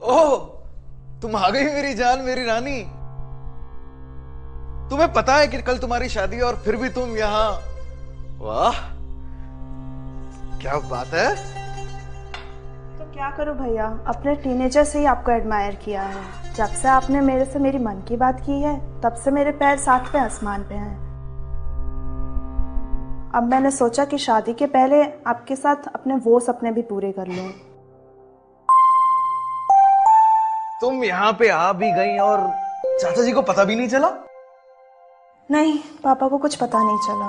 ओह, तुम आ गई मेरी जान, मेरी रानी। तुम्हें पता है कि कल तुम्हारी शादी है और फिर भी तुम यहां। वाह, क्या बात है। तो क्या करूं भैया, अपने टीनेजर से ही आपको एडमायर किया है। जब से आपने मेरे से मेरी मन की बात की है, तब से मेरे पैर 7वें आसमान पे हैं। अब मैंने सोचा कि शादी के पहले आपके साथ अपने वो सपने भी पूरे कर लूं। तुम यहाँ पे आ भी गई और चाचा जी को पता भी नहीं चला? नहीं, पापा को कुछ पता नहीं चला।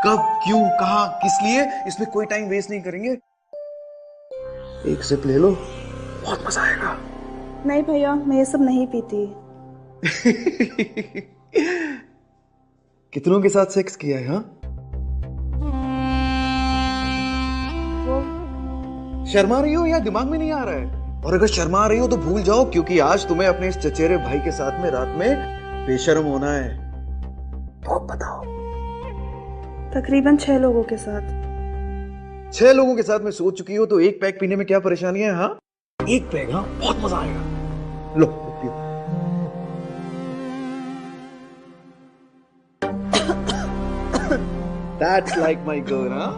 कब, क्यों, कहां, किस लिए? इसमें कोई टाइम वेस्ट नहीं करेंगे। एक सिप ले लो, बहुत मजा आएगा। नहीं भैया, मैं ये सब नहीं पीती। कितनों के साथ सेक्स किया है? हाँ, शर्मा रही हो या दिमाग में नहीं आ रहा है? और अगर शर्मा रही हो तो भूल जाओ, क्योंकि आज तुम्हें अपने इस चचेरे भाई के साथ में रात में बेशर्म होना है। तो बताओ। तकरीबन 6 लोगों के साथ। 6 लोगों के साथ में सोच चुकी हो तो एक पैक पीने में क्या परेशानी है? हाँ, एक पैक, हाँ, बहुत मजा आएगा। लो पियो। That's like my girl, huh?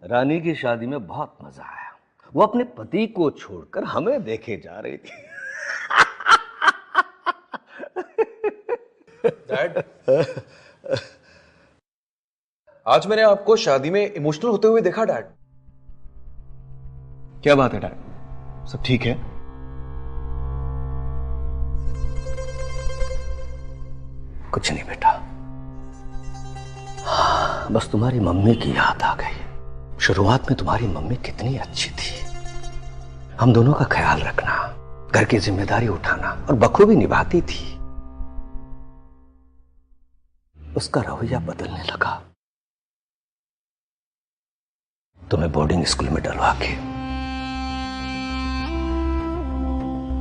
रानी की शादी में बहुत मजा आया। वो अपने पति को छोड़कर हमें देखे जा रही थी। डैड, आज मैंने आपको शादी में इमोशनल होते हुए देखा। डैड, क्या बात है? डैड, सब ठीक है? कुछ नहीं बेटा, बस तुम्हारी मम्मी की याद आ गई। शुरुआत में तुम्हारी मम्मी कितनी अच्छी थी। हम दोनों का ख्याल रखना, घर की जिम्मेदारी उठाना और बखूबी निभाती थी। उसका रवैया बदलने लगा। तुम्हें बोर्डिंग स्कूल में डलवा के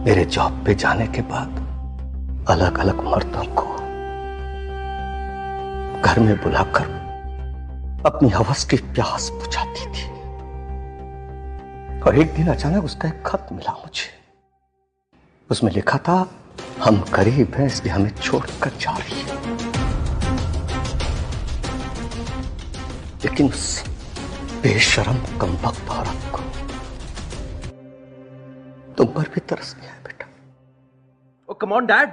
मेरे जॉब पे जाने के बाद अलग अलग मर्दों को घर में बुलाकर अपनी हवस की प्यास बुझाती थी। और एक दिन अचानक उसका एक खत मिला मुझे। उसमें लिखा था, हम गरीब हैं इसलिए हमें छोड़कर जा रही है। लेकिन उस बेशरम कमबख्त औरत को तुम पर भी तरस नहीं आया बेटा। ओ कम ऑन डैड,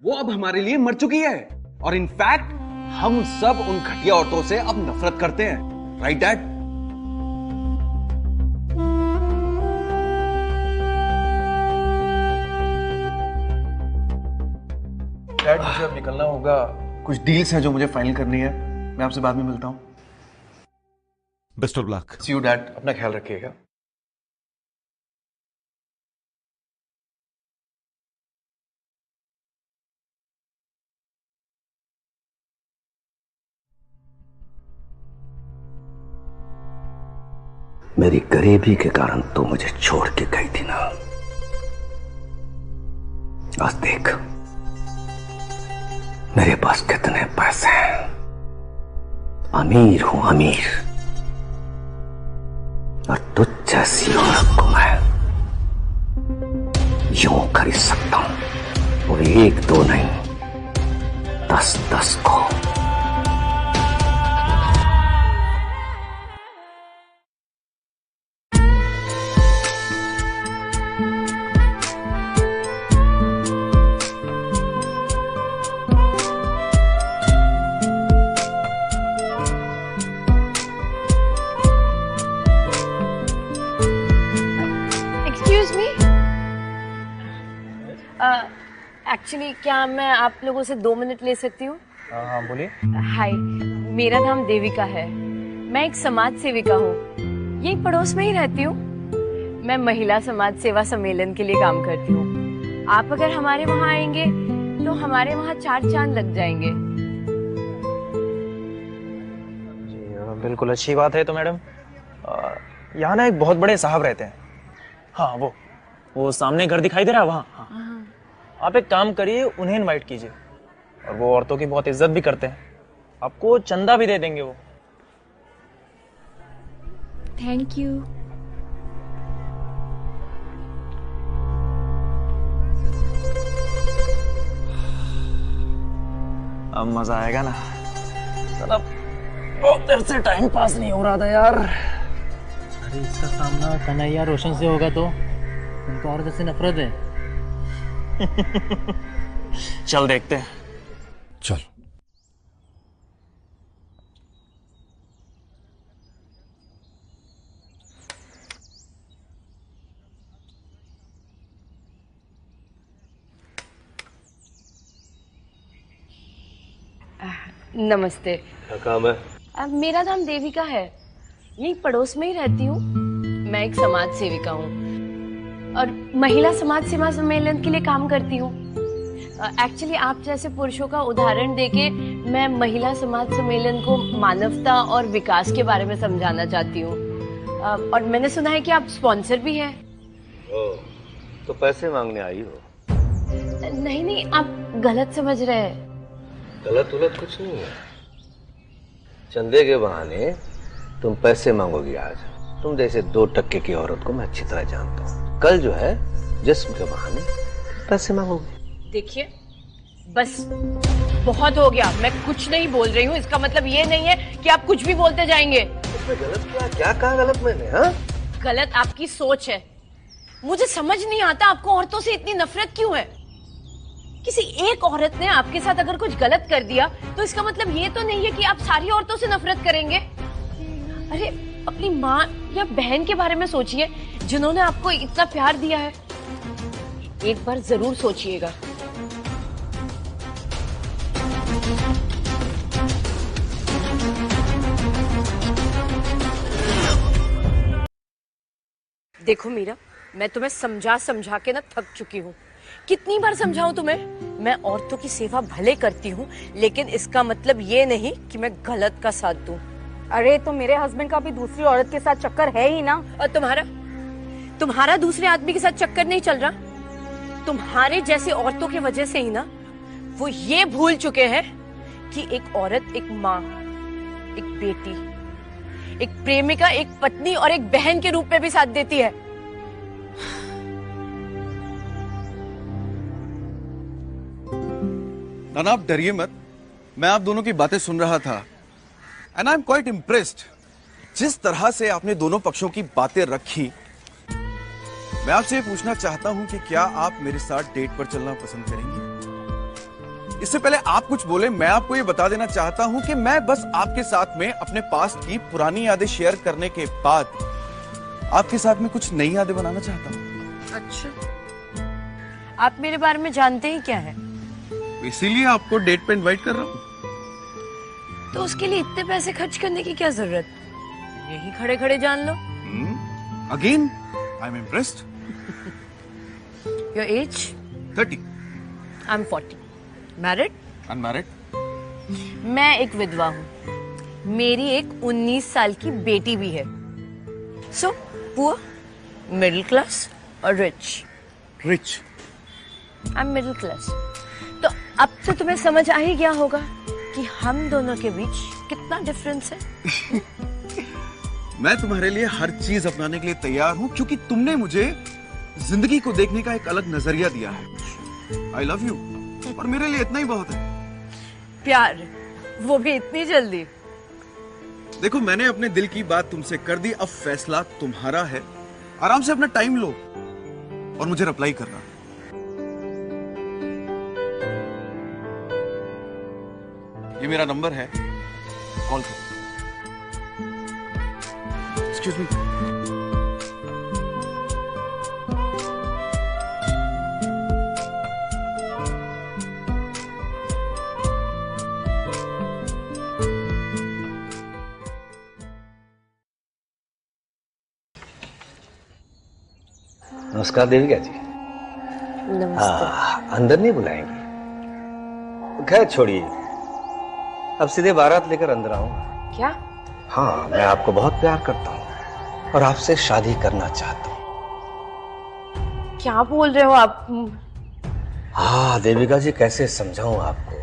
वो अब हमारे लिए मर चुकी है। और इनफैक्ट हम सब उन घटिया औरतों से अब नफरत करते हैं। Right dad? डैड, मुझे अब निकलना होगा। कुछ डील्स हैं जो मुझे फाइनल करनी है। मैं आपसे बाद में मिलता हूं। Best of luck. See you dad, अपना ख्याल रखिएगा। मेरी गरीबी के कारण तू मुझे छोड़ के गई थी ना। आज देख मेरे पास कितने पैसे हैं। अमीर हूं, अमीर। और तुझ जैसी औरत को मैं यूं खरीद सकता हूं। और 1 2 नहीं, 10 10 को। एक्चुअली क्या मैं आप लोगों से 2 मिनट ले सकती हूँ? हाँ बोलिए। हाय, मेरा नाम देविका है। मैं एक समाज सेविका हूँ, यही पड़ोस में ही रहती हूँ। मैं महिला समाज सेवा सम्मेलन के लिए काम करती हूँ। आप अगर हमारे वहाँ आएंगे तो हमारे वहाँ 4 चांद लग जाएंगे। जी बिल्कुल, अच्छी बात है। तो मैडम यहाँ ना एक बहुत बड़े साहब रहते हैं। हाँ वो सामने घर दिखाई दे रहा है वहाँ। हाँ। आप एक काम करिए, उन्हें इनवाइट कीजिए, और वो औरतों की बहुत इज्जत भी करते हैं। आपको चंदा भी दे देंगे वो। Thank you. अब मजा आएगा ना। साला बहुत देर से टाइम पास नहीं हो रहा था यार। अरे इसका सामना कन्हैया रोशन से होगा तो उनको औरत से नफरत है। चल देखते हैं। चल। नमस्ते। क्या काम है? मेरा नाम देविका है, यही पड़ोस में ही रहती हूँ। मैं एक समाज सेविका हूँ और महिला समाज सेवा सम्मेलन के लिए काम करती हूँ। एक्चुअली आप जैसे पुरुषों का उदाहरण देके मैं महिला समाज सम्मेलन को मानवता और विकास के बारे में समझाना चाहती हूँ। और मैंने सुना है कि आप स्पॉन्सर भी हैं। तो पैसे मांगने आई हो? नहीं, आप गलत समझ रहे हैं। गलत उलट कुछ नहीं है। चंदे के बहाने तुम पैसे मांगोगी आज। तुम जैसे 2 टक्के की औरत को मैं अच्छी तरह जानता हूँ। कल जो है जिस्म के बहाने पैसे मांगोगी। देखिए, बस बहुत हो गया। मैं कुछ नहीं बोल रही हूँ, इसका मतलब ये नहीं है कि आप कुछ भी बोलते जाएंगे। इसमें गलत क्या कहा गलत मैंने? हाँ, गलत आपकी सोच है। मुझे समझ नहीं आता आपको औरतों से इतनी नफरत क्यों है। किसी एक औरत ने आपके साथ अगर कुछ गलत कर दिया तो इसका मतलब ये तो नहीं है कि आप सारी औरतों से नफरत करेंगे। अरे अपनी माँ या बहन के बारे में सोचिए जिन्होंने आपको इतना प्यार दिया है। एक बार जरूर सोचिएगा। देखो मीरा, मैं तुम्हें समझा के ना थक चुकी हूँ। कितनी बार समझाऊं तुम्हें? मैं औरतों की सेवा भले करती हूँ, लेकिन इसका मतलब ये नहीं कि मैं गलत का साथ दूं। अरे तो मेरे हस्बैंड का भी दूसरी औरत के साथ चक्कर है ही ना। और तुम्हारा दूसरे आदमी के साथ चक्कर नहीं चल रहा। तुम्हारे जैसी औरतों की वजह से ही ना वो ये भूल चुके हैं कि एक औरत एक माँ, एक बेटी, एक प्रेमिका, एक पत्नी और एक बहन के रूप में भी साथ देती है। नाना, आप डरिए मत। मैं आप दोनों की बातें सुन रहा था and I am quite impressed. जिस तरह से आपने दोनों पक्षों की बातें रखी, मैं आपसे ये पूछना चाहता हूं कि क्या आप मेरे साथ डेट पर चलना पसंद करेंगी? इससे पहले आप कुछ बोले, मैं आपको ये बता देना चाहता हूं कि मैं बस आपके साथ में अपने पास्ट की पुरानी यादें शेयर करने के बाद आपके साथ में कुछ नई यादें बनाना चाहता हूं। अच्छा, आप मेरे बारे में जानते ही क्या है? इसीलिए आपको डेट पे इनवाइट कर रहा हूं। तो उसके लिए इतने पैसे खर्च करने की क्या जरूरत? यही खड़े खड़े जान लो। Again I am impressed. Your age? 30। I am 40। Married? Unmarried? मैं एक विधवा हूँ। मेरी एक 19 साल की बेटी भी है। सो पुअर, मिडिल क्लास और rich. Rich? I am middle class. तो अब तो तुम्हें समझ आ ही गया होगा कि हम दोनों के बीच कितना डिफरेंस है। मैं तुम्हारे लिए हर चीज अपनाने के लिए तैयार हूं, क्योंकि तुमने मुझे जिंदगी को देखने का एक अलग नजरिया दिया है। आई लव यू, और मेरे लिए इतना ही बहुत है। प्यार, वो भी इतनी जल्दी? देखो, मैंने अपने दिल की बात तुमसे कर दी, अब फैसला तुम्हारा है। आराम से अपना टाइम लो और मुझे रिप्लाई करना। ये मेरा नंबर है, कॉल करो। Excuse me. नमस्कार देविका जी। नमस्ते। अंदर नहीं बुलाएंगे? खैर छोड़िए, अब सीधे बारात लेकर अंदर आऊंगा। क्या? हाँ, मैं आपको बहुत प्यार करता हूँ और आपसे शादी करना चाहता हूँ। क्या बोल रहे हो आप? हाँ देविका जी, कैसे समझाऊं आपको।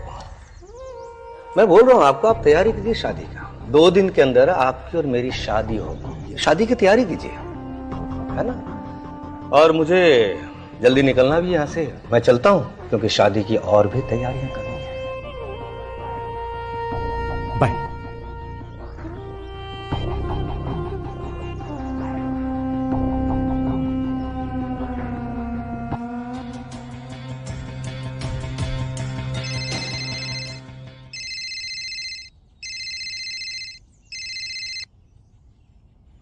मैं बोल रहा हूँ आपको, आप तैयारी कीजिए शादी का। 2 दिन के अंदर आपकी और मेरी शादी होगी। शादी की तैयारी कीजिए, है ना? और मुझे जल्दी निकलना भी यहाँ से। मैं चलता हूँ क्योंकि शादी की और भी तैयारियां करनी है। बाय।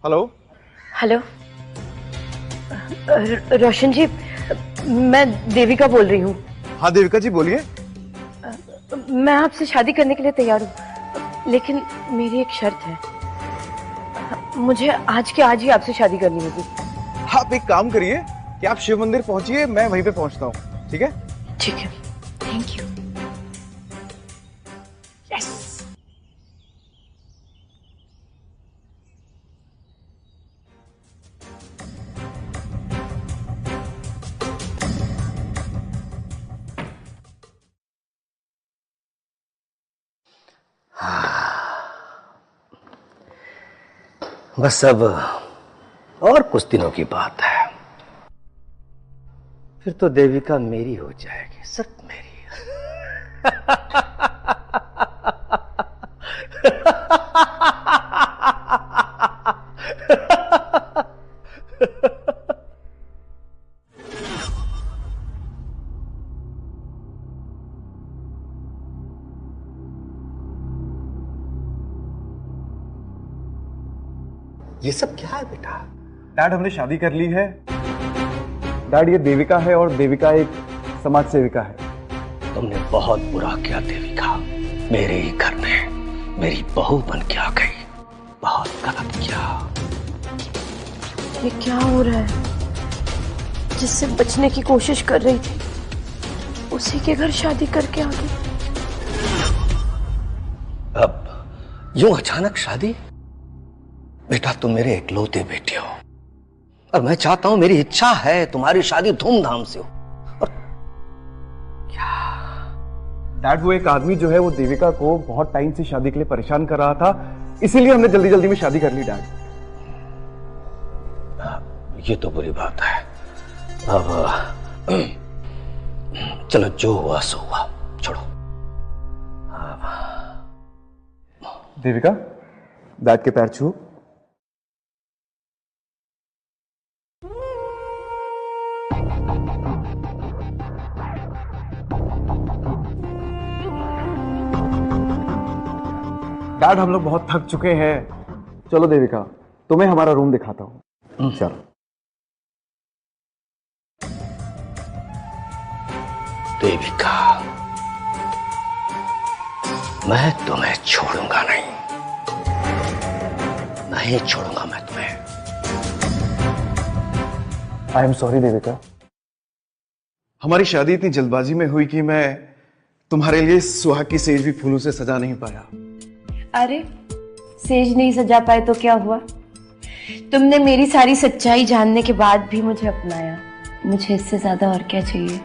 हेलो। हेलो रोशन जी, मैं देविका बोल रही हूँ। हाँ देविका जी बोलिए। मैं आपसे शादी करने के लिए तैयार हूँ, लेकिन मेरी एक शर्त है। मुझे आज के आज ही आपसे शादी करनी होगी। आप एक काम करिए कि आप शिव मंदिर पहुंचिए, मैं वहीं पे पहुंचता हूँ, ठीक है? ठीक है, थैंक यू। यस। बस अब और कुछ दिनों की बात है, फिर तो देविका मेरी हो जाएगी, सिर्फ मेरी। ये सब क्या है बेटा? डैड हमने शादी कर ली है। डैड ये देविका है और देविका एक समाज सेविका है। तुमने बहुत बुरा किया देविका, मेरे ही घर में मेरी बहू बन के आ गई। बहुत गलत किया। ये क्या हो रहा है? जिससे बचने की कोशिश कर रही थी, उसी के घर शादी करके आ गई। अब यूं अचानक शादी? बेटा तुम मेरे इकलौते बेटे हो और मैं चाहता हूं, मेरी इच्छा है तुम्हारी शादी धूमधाम से हो। और क्या? डैड वो एक आदमी जो है वो देविका को बहुत टाइम से शादी के लिए परेशान कर रहा था, इसीलिए हमने जल्दी जल्दी में शादी कर ली डैड। ये तो बुरी बात है। अब चलो जो हुआ सो हुआ, छोड़ो। देविका डैड के पैर छू। डैड हम लोग बहुत थक चुके हैं, चलो देविका तुम्हें हमारा रूम दिखाता हूं। चलो। देविका मैं तुम्हें छोड़ूंगा नहीं, नहीं छोड़ूंगा मैं तुम्हें। आई एम सॉरी देविका, हमारी शादी इतनी जल्दबाजी में हुई कि मैं तुम्हारे लिए सुहाग की सेज भी फूलों से सजा नहीं पाया। अरे सेज नहीं सजा पाए तो क्या हुआ? तुमने मेरी सारी सच्चाई जानने के बाद भी मुझे अपनाया। मुझे इससे ज्यादा और क्या चाहिए?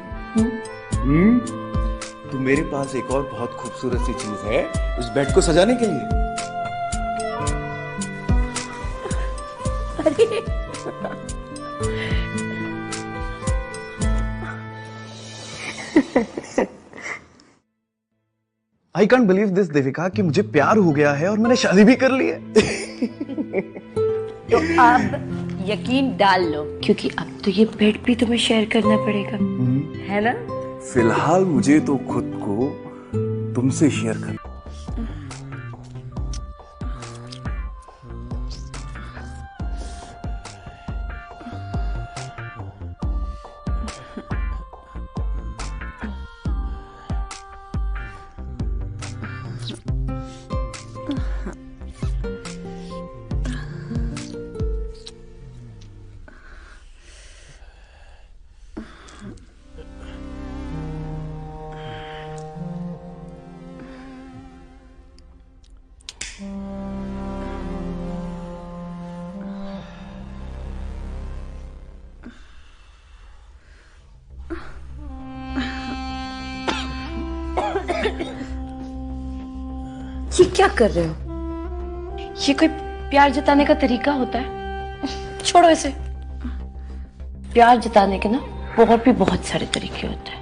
तो मेरे पास एक और बहुत खूबसूरत सी चीज है इस बेड को सजाने के लिए। अरे I can't believe this Devika कि मुझे प्यार हो गया है और मैंने शादी भी कर ली है। तो अब यकीन डाल लो, क्योंकि अब तो ये बेड भी तुम्हें शेयर करना पड़ेगा, है ना? फिलहाल मुझे तो खुद को तुमसे शेयर कर। ये क्या कर रहे हो? ये कोई प्यार जताने का तरीका होता है? छोड़ो इसे। प्यार जताने के ना और भी बहुत सारे तरीके होते हैं।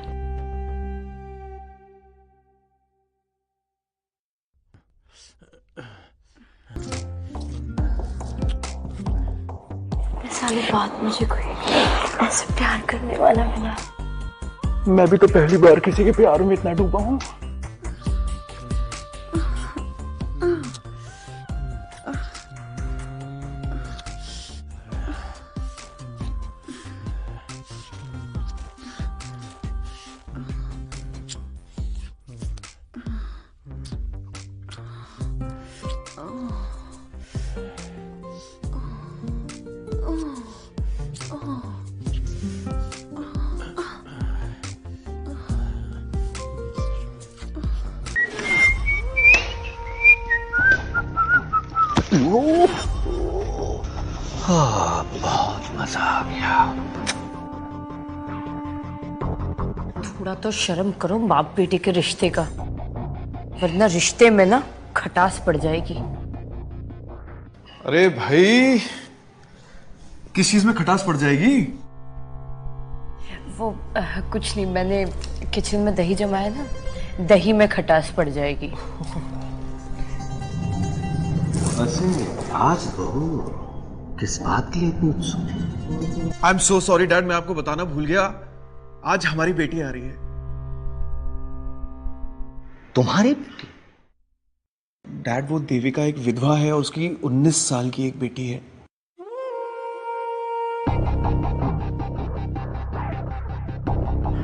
साली बात मुझे कोई ऐसे प्यार करने वाला मिला। मैं भी तो पहली बार किसी के प्यार में इतना डूबा हूँ। बहुत मजा आ गया। थोड़ा तो शर्म करो बाप बेटे के रिश्ते का, वरना रिश्ते में ना खटास पड़ जाएगी। अरे भाई, किस चीज में खटास पड़ जाएगी? वो कुछ नहीं, मैंने किचन में दही जमाया ना, दही में खटास पड़ जाएगी। वैसे आज बहू किस बात के लिए इतनी उत्सुक? I am so sorry dad, मैं आपको बताना भूल गया। आज हमारी बेटी आ रही है। तुम्हारी बेटी? डैड, वो देविका एक विधवा है और उसकी 19 साल की एक बेटी है।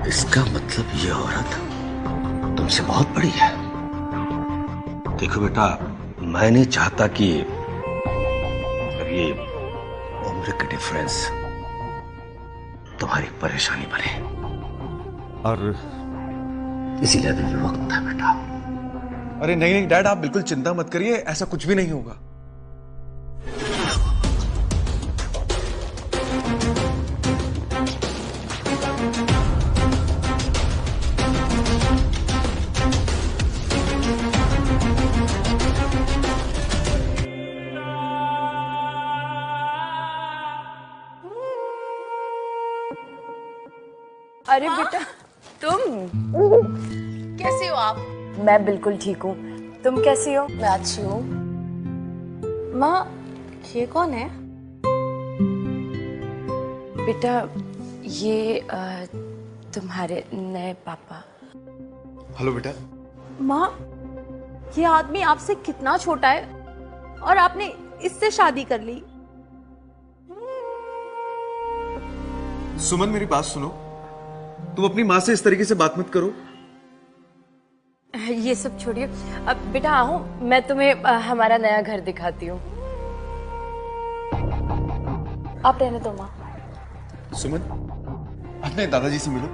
इसका मतलब ये औरत तुमसे बहुत बड़ी है। देखो बेटा, मैं नहीं चाहता कि ये उम्र के डिफरेंस तुम्हारी परेशानी बने, और इसीलिए अभी भी वक्त था बेटा। अरे नहीं नहीं डैड, आप बिल्कुल चिंता मत करिए, ऐसा कुछ भी नहीं होगा। अरे बेटा, तुम कैसे हो आप? मैं बिल्कुल ठीक हूँ, तुम कैसी हो? मैं अच्छी हूँ। माँ, ये कौन है? बेटा, ये तुम्हारे नए पापा। हेलो बेटा। माँ, ये आदमी आपसे कितना छोटा है और आपने इससे शादी कर ली। सुमन, मेरी बात सुनो, तुम अपनी माँ से इस तरीके से बात मत करो। ये सब छोड़िए, अब बेटा आओ, मैं तुम्हें हमारा नया घर दिखाती हूँ। आप रहने दो माँ। सुमन, अपने दादाजी से मिलो।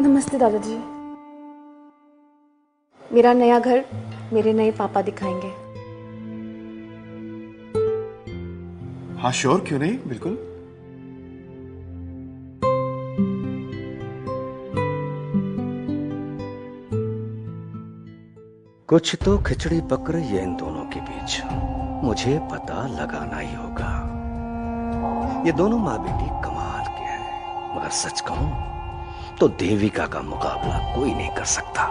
नमस्ते दादाजी। मेरा नया घर मेरे नए पापा दिखाएंगे। हाँ श्योर, क्यों नहीं, बिल्कुल। कुछ तो खिचड़ी पक रही है इन दोनों के बीच, मुझे पता लगाना ही होगा। ये दोनों माँ बेटी कमाल के हैं, मगर सच कहूं तो देविका का मुकाबला कोई नहीं कर सकता।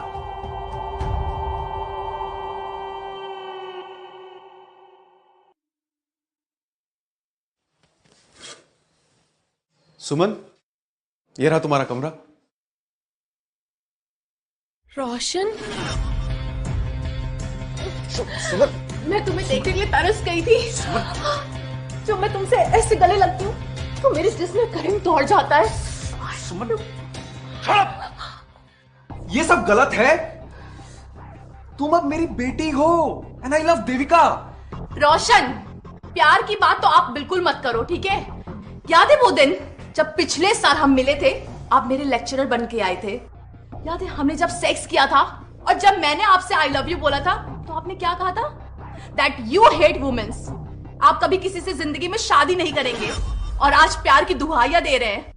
सुमन, ये रहा तुम्हारा कमरा। रोशन, मैं तुम्हें देखने के लिए तरस गई थी। जब मैं तुमसे ऐसे गले लगती हूँ तो मेरे जिस्म में करंट दौड़ जाता है। सुमन, ये सब गलत है। तुम अब मेरी बेटी हो एंड आई लव देविका। रोशन, प्यार की बात तो आप बिल्कुल मत करो, ठीक है? याद है वो दिन जब पिछले साल हम मिले थे, आप मेरे लेक्चरर बन के आए थे? याद है हमने जब सेक्स किया था और जब मैंने आपसे आई लव यू बोला था तो आपने क्या कहा था? That you hate womens. आप कभी किसी से जिंदगी में शादी नहीं करेंगे और आज प्यार की दुहाइयां दे रहे हैं।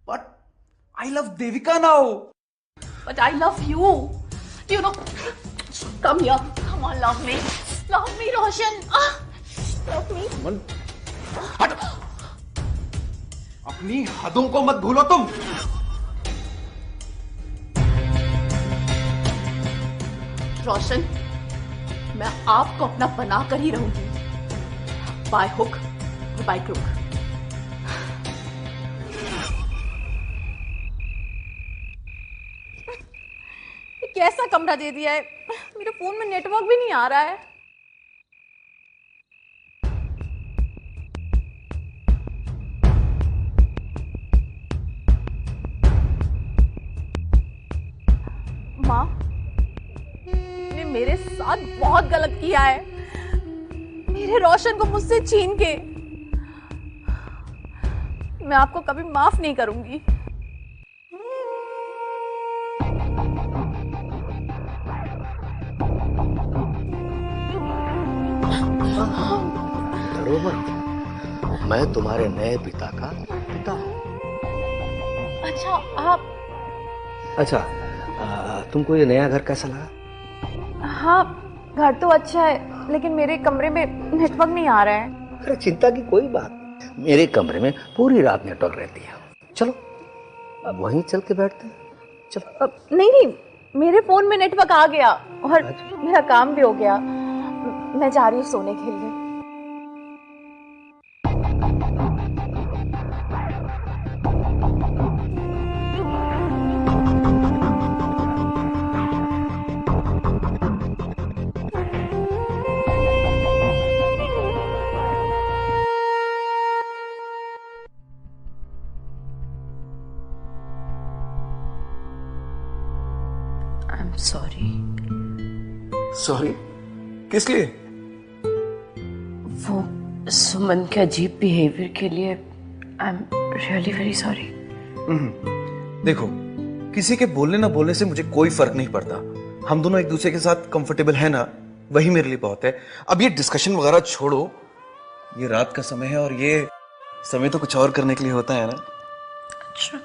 But I love Devika now. but I love you. You know, come here. Come on, love me. Love me, Roshan. Love me. हट! अपनी हदों को मत भूलो तुम। रोशन, मैं आपको अपना बना कर ही रहूंगी, बाय हुक और बाय क्रुक। कैसा कमरा दे दिया है, मेरे फोन में नेटवर्क भी नहीं आ रहा है। माँ, ने मेरे साथ बहुत गलत किया है, मेरे रोशन को मुझसे छीन के। मैं आपको कभी माफ नहीं करूंगी। डरो मत, मैं तुम्हारे नए पिता का पिता हूं। अच्छा, आप? अच्छा, तुमको ये नया घर कैसा लगा? हाँ, घर तो अच्छा है, लेकिन मेरे कमरे में नेटवर्क नहीं आ रहा है। अरे चिंता की कोई बात नहीं, मेरे कमरे में पूरी रात नेटवर्क रहती है। चलो अब वहीं चल के बैठते हैं। चलो। नहीं नहीं, मेरे फोन में नेटवर्क आ गया और मेरा काम भी हो गया। मैं जा रही हूँ सोने के लिए। I'm sorry. सॉरी? किस लिए? वो सुमन के अजीब बिहेवियर के लिए I am really very sorry. देखो, किसी के बोलने ना बोलने से मुझे कोई फर्क नहीं पड़ता। हम दोनों एक दूसरे के साथ कंफर्टेबल है ना, वही मेरे लिए बहुत है। अब ये डिस्कशन वगैरह छोड़ो, ये रात का समय है और ये समय तो कुछ और करने के लिए होता है ना। अच्छा।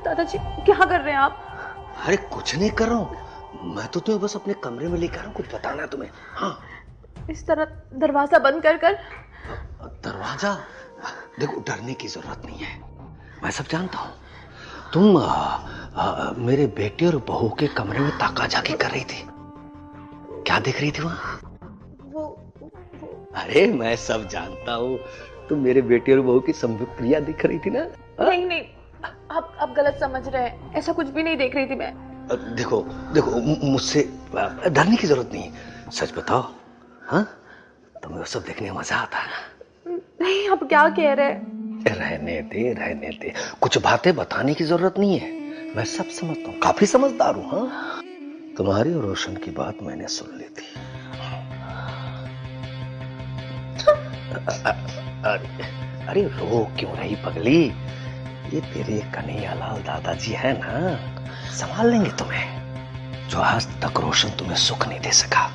दादाजी, क्या कर रहे हैं आप? अरे कुछ नहीं कर रहा हूँ, मैं तो तुम्हें बस अपने कमरे में लेकर आ रहा हूँ, कुछ बताना है तुम्हें। हाँ, इस तरह दरवाजा बंद कर कर। दरवाजा? देखो, डरने की जरूरत नहीं है, मैं सब जानता हूँ। तुम मेरे बेटे और बहू के कमरे में ताका झाकी कर रही थी। क्या देख रही थी वहां? अरे मैं सब जानता हूँ, तुम मेरे बेटे और बहू की संयुक्त क्रिया दिख रही थी ना। नहीं नहीं, आप गलत समझ रहे हैं, ऐसा कुछ भी नहीं देख रही थी मैं। देखो देखो, मुझसे डरने की जरूरत नहीं, सच बताओ। हाँ, तुम्हें वो सब देखने में मजा आता है ना? नहीं, आप क्या कह रहे हैं? रहने दे, कुछ बातें बताने की जरूरत नहीं है, मैं सब समझता हूँ, काफी समझदार हूँ। हाँ, तुम्हारी और रोशन की बात मैंने सुन ली थी। अरे रो क्यों रही पगली? ये तेरे कन्हैयालाल दादाजी है ना, संभाल लेंगे तुम्हें। जो आज तक रोशन तुम्हें सुख नहीं दे सका,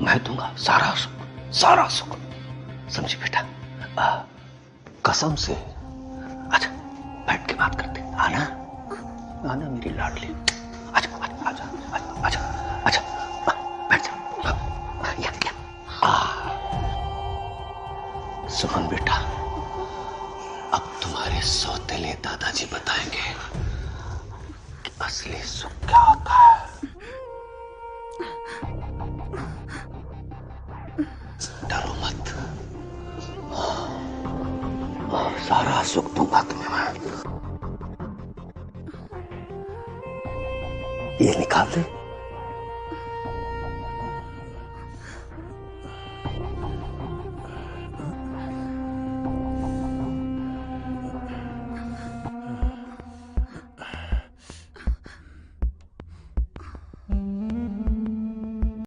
मैं दूंगा सारा सुख, सारा सुख। समझी बेटा? कसम से। अच्छा, बैठ के बात करते, आना। आना मेरी लाडली। आजा आजा आजा आजा आजा बैठ जा। सुमन बेटा, अब तुम्हारे सौतेले दादाजी बताएंगे कि असली सुख क्या होता है। डरो मत, सारा सुख दूंगा तुम्हें मैं। ये निकाल दे।